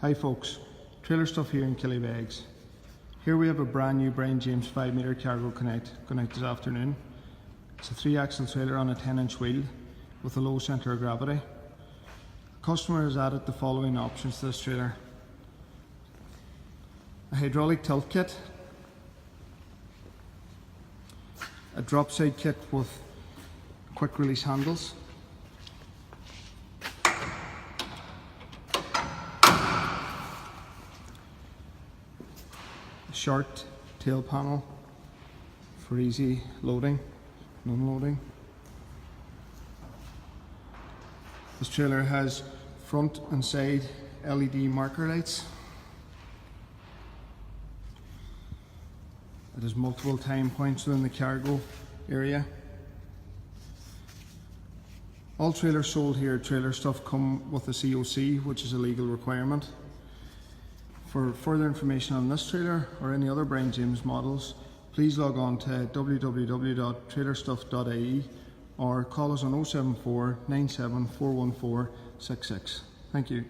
Hi folks, Trailer Stuff here in Killybegs. Here we have a brand new Brian James 5-metre CarGo Connaught going out this afternoon. It's a 3-axle trailer on a 10-inch wheel with a low centre of gravity. The customer has added the following options to this trailer: a hydraulic tilt kit, a drop side kit with quick release handles, short tail panel for easy loading and unloading. This trailer has front and side LED marker lights. It has multiple time points within the cargo area. All trailers sold here at Trailer Stuff come with a COC, which is a legal requirement. For further information on this trailer or any other Brian James models, please log on to www.Trailerstuff.ie or call us on 074 97 414 66. Thank you.